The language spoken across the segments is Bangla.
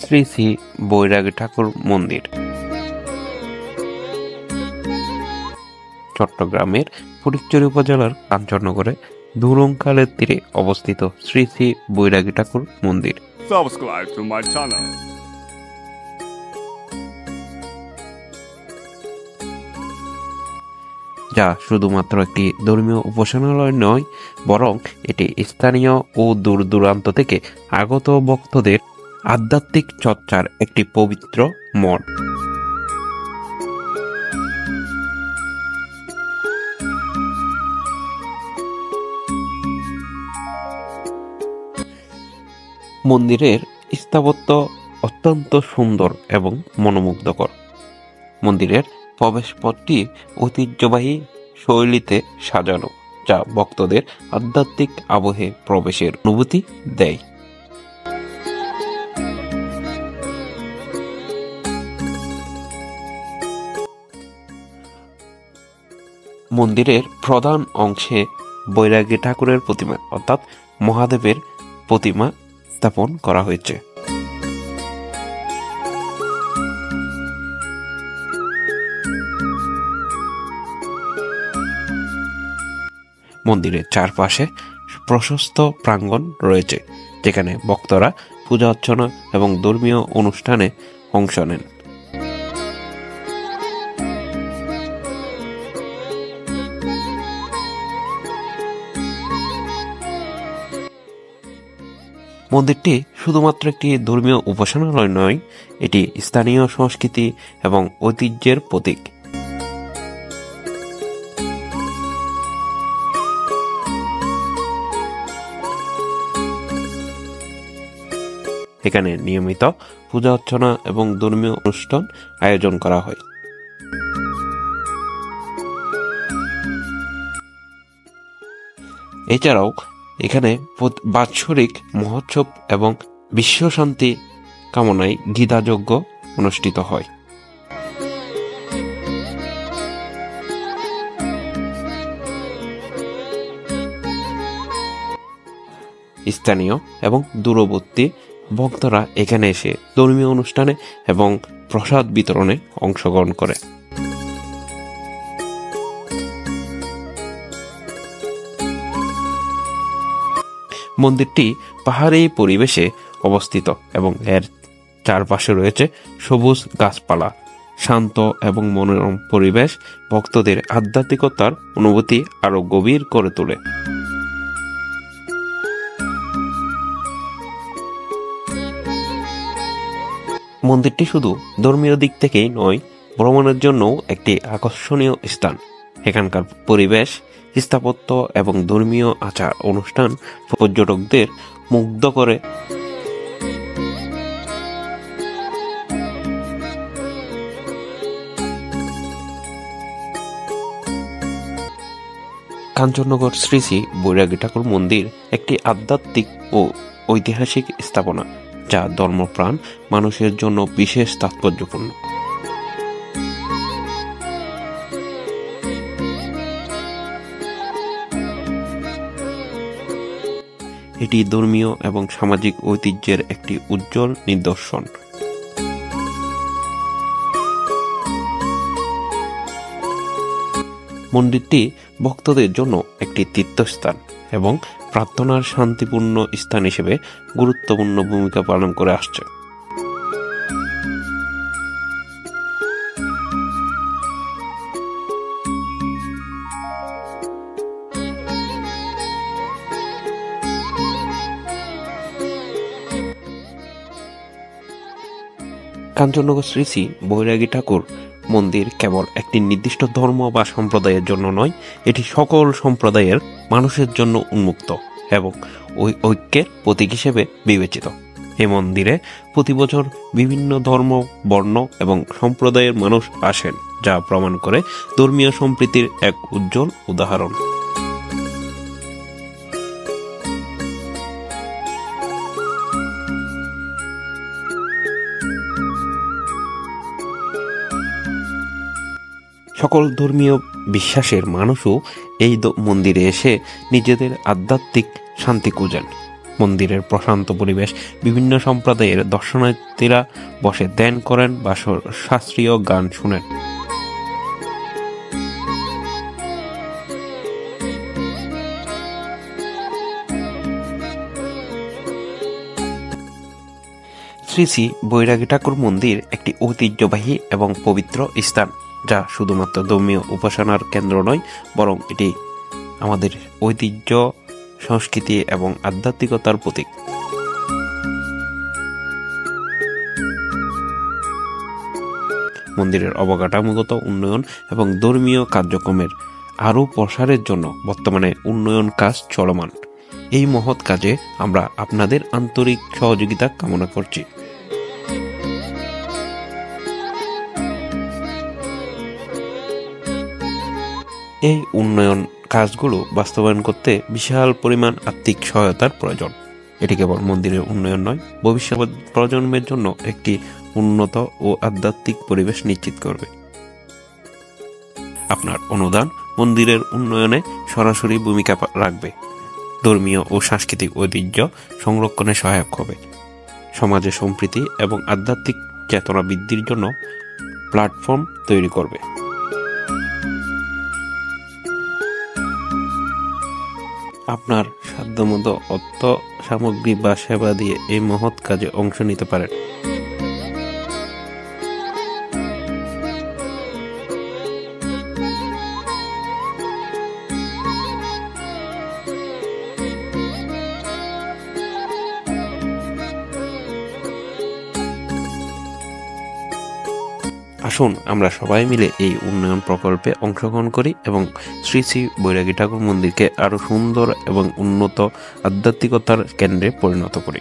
শ্রী শ্রী বৈরাগী ঠাকুর মন্দির। চট্টগ্রামের ফটিকছড়ি উপজেলার কাঞ্চননগরে দুলং খালের তীরে অবস্থিত শ্রী শ্রী বৈরাগী ঠাকুর মন্দির। Subscribe to my channel. যা শুধুমাত্র একটি ধর্মীয় উপাসনালয় নয়, বরং এটি স্থানীয় ও দূর দূরান্ত থেকে আগত ভক্তদের আধ্যাত্মিক চর্চার একটি পবিত্র মঠ। মন্দিরের স্থাপত্য অত্যন্ত সুন্দর এবং মনোমুগ্ধকর। মন্দিরের প্রবেশপথটি ঐতিহ্যবাহী শৈলীতে সাজানো, যা ভক্তদের আধ্যাত্মিক আবহে প্রবেশের অনুভূতি দেয়। মন্দিরের প্রধান অংশে বৈরাগী ঠাকুরের প্রতিমা অর্থাৎ মহাদেবের প্রতিমা স্থাপন করা হয়েছে। মন্দিরের চারপাশে প্রশস্ত প্রাঙ্গণ রয়েছে, যেখানে ভক্তরা পূজা অর্চনা এবং ধর্মীয় অনুষ্ঠানে অংশ নেন। মন্দিরটি শুধুমাত্র একটি ধর্মীয় উপাসনালয় নয়, এটি স্থানীয় সংস্কৃতি এবং ঐতিহ্যের প্রতীক। এখানে নিয়মিত পূজা অর্চনা এবং ধর্মীয় অনুষ্ঠান আয়োজন করা হয়। এছাড়াও এখানে বাৎসরিক মহোৎসব এবং বিশ্ব শান্তি কামনায় গীতাযজ্ঞ অনুষ্ঠিত হয়। স্থানীয় এবং দূরবর্তী ভক্তরা এখানে এসে ধর্মীয় অনুষ্ঠানে এবং প্রসাদ বিতরণে অংশগ্রহণ করে। মন্দিরটি পাহাড়ি পরিবেশে অবস্থিত এবং এর চারপাশে রয়েছে সবুজ গাছপালা। শান্ত এবং মনোরম পরিবেশ ভক্তদের আধ্যাত্মিকতার অনুভূতি আরো গভীর করে তোলে। মন্দিরটি শুধু ধর্মীয় দিক থেকেই নয়, ভ্রমণের জন্যও একটি আকর্ষণীয় স্থান। এখানকার পরিবেশ, স্থাপত্য এবং ধর্মীয় আচার অনুষ্ঠান পর্যটকদের মুগ্ধ করে। কাঞ্চননগর শ্রী শ্রী বৈরাগী ঠাকুর মন্দির একটি আধ্যাত্মিক ও ঐতিহাসিক স্থাপনা, যা ধর্মপ্রাণ মানুষের জন্য বিশেষ তাৎপর্যপূর্ণ। এটি ধর্মীয় এবং সামাজিক ঐতিহ্যের একটি উজ্জ্বল নিদর্শন। মন্দিরটি ভক্তদের জন্য একটি তীর্থস্থান এবং প্রার্থনার শান্তিপূর্ণ স্থান হিসেবে গুরুত্বপূর্ণ ভূমিকা পালন করে আসছে। কাঞ্চননগর শ্রী শ্রী বৈরাগী ঠাকুর মন্দির কেবল একটি নির্দিষ্ট ধর্ম বা সম্প্রদায়ের জন্য নয়, এটি সকল সম্প্রদায়ের মানুষের জন্য উন্মুক্ত এবং ঐক্যের প্রতীক হিসেবে বিবেচিত। এই মন্দিরে প্রতি বছর বিভিন্ন ধর্ম, বর্ণ এবং সম্প্রদায়ের মানুষ আসেন, যা প্রমাণ করে ধর্মীয় সম্প্রীতির এক উজ্জ্বল উদাহরণ। সকল ধর্মীয় বিশ্বাসের মানুষও এই মন্দিরে এসে নিজেদের আধ্যাত্মিক শান্তি খুঁজেন। মন্দিরের প্রশান্ত পরিবেশ, বিভিন্ন সম্প্রদায়ের দর্শনার্থীরা বসে ধ্যান করেন বা শাস্ত্রীয় গান শুনেন। শ্রী শ্রী বৈরাগী ঠাকুর মন্দির একটি ঐতিহ্যবাহী এবং পবিত্র স্থান, যা শুধুমাত্র ধর্মীয় উপাসনার কেন্দ্র নয়, বরং এটি আমাদের ঐতিহ্য, সংস্কৃতি এবং আধ্যাত্মিকতার প্রতীক। মন্দিরের অবকাঠামোগত উন্নয়ন এবং ধর্মীয় কার্যক্রমের আরও প্রসারের জন্য বর্তমানে উন্নয়ন কাজ চলমান। এই মহৎ কাজে আমরা আপনাদের আন্তরিক সহযোগিতা কামনা করছি। এই উন্নয়ন কাজগুলো বাস্তবায়ন করতে বিশাল পরিমাণ আর্থিক সহায়তার প্রয়োজন। এটি কেবল মন্দিরের উন্নয়ন নয়, ভবিষ্যৎ প্রজন্মের জন্য একটি উন্নত ও আধ্যাত্মিক পরিবেশ নিশ্চিত করবে। আপনার অনুদান মন্দিরের উন্নয়নে সরাসরি ভূমিকা রাখবে, ধর্মীয় ও সাংস্কৃতিক ঐতিহ্য সংরক্ষণে সহায়ক হবে, সমাজে সম্প্রীতি এবং আধ্যাত্মিক চেতনা বৃদ্ধির জন্য প্ল্যাটফর্ম তৈরি করবে। আপনার সাধ্যমতো অর্থ, সামগ্রী বা সেবা দিয়ে এই মহৎ কাজে অংশ নিতে পারেন। আসুন আমরা সবাই মিলে এই উন্নয়ন প্রকল্পে অংশগ্রহণ করি এবং শ্রী শ্রী বৈরাগী ঠাকুর মন্দিরকে আরও সুন্দর এবং উন্নত আধ্যাত্মিকতার কেন্দ্রে পরিণত করি।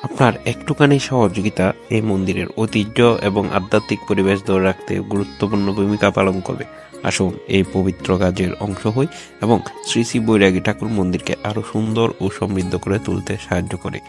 আপনার একটুখানি সহযোগিতা এই মন্দিরের ঐতিহ্য এবং আধ্যাত্মিক পরিবেশ ধরে রাখতে গুরুত্বপূর্ণ ভূমিকা পালন করবে। আসুন এই পবিত্র কাজের অংশ হই এবং শ্রী শ্রী বৈরাগী ঠাকুর মন্দিরকে আরও সুন্দর ও সমৃদ্ধ করে তুলতে সাহায্য করি।